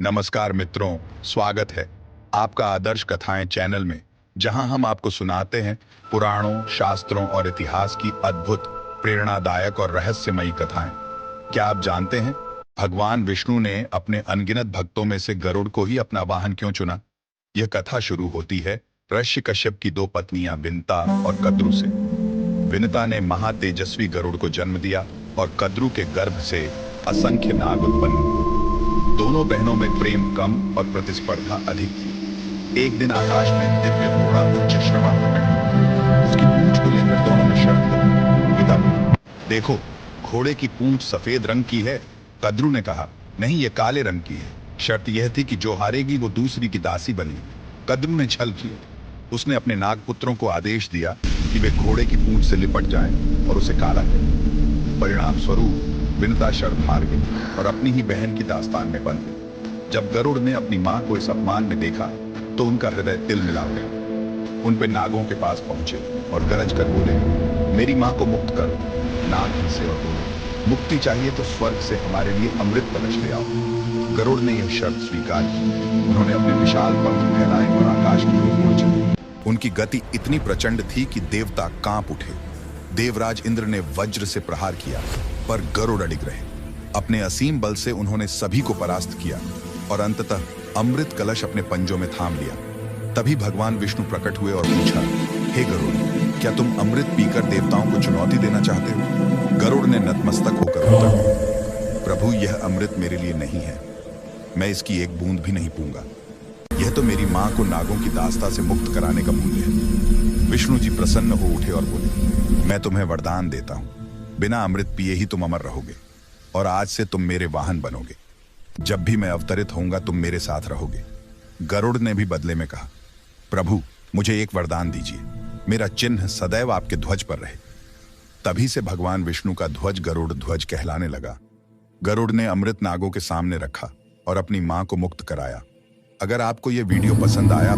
नमस्कार मित्रों, स्वागत है आपका आदर्श कथाएं चैनल में, जहां हम आपको सुनाते हैं पुराणों, शास्त्रों और इतिहास की अद्भुत, प्रेरणादायक और रहस्यमयी कथाएं। क्या आप जानते हैं भगवान विष्णु ने अपने अनगिनत भक्तों में से गरुड़ को ही अपना वाहन क्यों चुना? यह कथा शुरू होती है ऋषिकश्यप की दो पत्नियां विनता और कद्रु से। विनता ने महातेजस्वी गरुड़ को जन्म दिया और कद्रु के गर्भ से असंख्य नाग उत्पन्न हुए। दोनों बहनों में प्रेम कम और प्रतिस्पर्धा अधिक थी। एक दिन आकाश में दिव्य घोड़ा उच्च श्रवा उसकी पूंछ को लेकर दोनों ने शर्त की। पिता बोले, देखो, घोड़े की पूंछ सफेद रंग की है। कद्रु ने कहा, नहीं, ये काले रंग की है। शर्त यह थी कि जो हारेगी वो दूसरी की दासी बनेगी। कद्रु ने छल किया। उसने अपने नागपुत्रों को आदेश दिया कि वे घोड़े की पूंछ से लिपट जाएं और उसे काला करें। परिणाम स्वरूप विनता शर्त हार गई और अपनी ही बहन की दास्तान में बंद गई। जब गरुड़ ने अपनी मां को इस अपमान में देखा तो उनका हृदय तिल मिला गया। उन पे नागों के पास पहुंचे और गरज कर बोले, मेरी मां को मुक्त करो। नाग हंसे और बोले, मुक्ति चाहिए तो स्वर्ग से हमारे लिए अमृत कलश ले आओ। गरुड़ ने यह शर्त स्वीकार की। उन्होंने अपने विशाल पंख फैलाए और आकाश की ओर उड़ चले। उनकी गति इतनी प्रचंड थी कि देवता कांप उठे। देवराज इंद्र ने वज्र से प्रहार किया, पर गरुड़ अडिग रहे। अपने असीम बल से उन्होंने सभी को परास्त किया और अंततः अमृत कलश अपने पंजों में थाम लिया। तभी भगवान विष्णु प्रकट हुए और पूछा, हे गरुड़, क्या तुम अमृत पीकर देवताओं को चुनौती देना चाहते हो? गरुड़ ने नतमस्तक होकर उत्तर दिया, प्रभु, यह अमृत मेरे लिए नहीं है। मैं इसकी एक बूंद भी नहीं पीऊंगा। यह तो मेरी मां को नागों की दास्ता से मुक्त कराने का मूल्य है। विष्णु जी प्रसन्न हो उठे और बोले, मैं तुम्हें वरदान देता हूं, बिना अमृत पिए ही तुम अमर रहोगे और आज से तुम मेरे वाहन बनोगे। जब भी मैं अवतरित होऊंगा तुम मेरे साथ रहोगे। गरुड़ ने भी बदले में कहा, प्रभु, मुझे एक वरदान दीजिए, मेरा चिन्ह सदैव आपके ध्वज पर रहे। तभी से भगवान विष्णु का ध्वज गरुड़ ध्वज कहलाने लगा। गरुड़ ने अमृत नागों के सामने रखा और अपनी मां को मुक्त कराया। अगर आपको यह वीडियो पसंद आया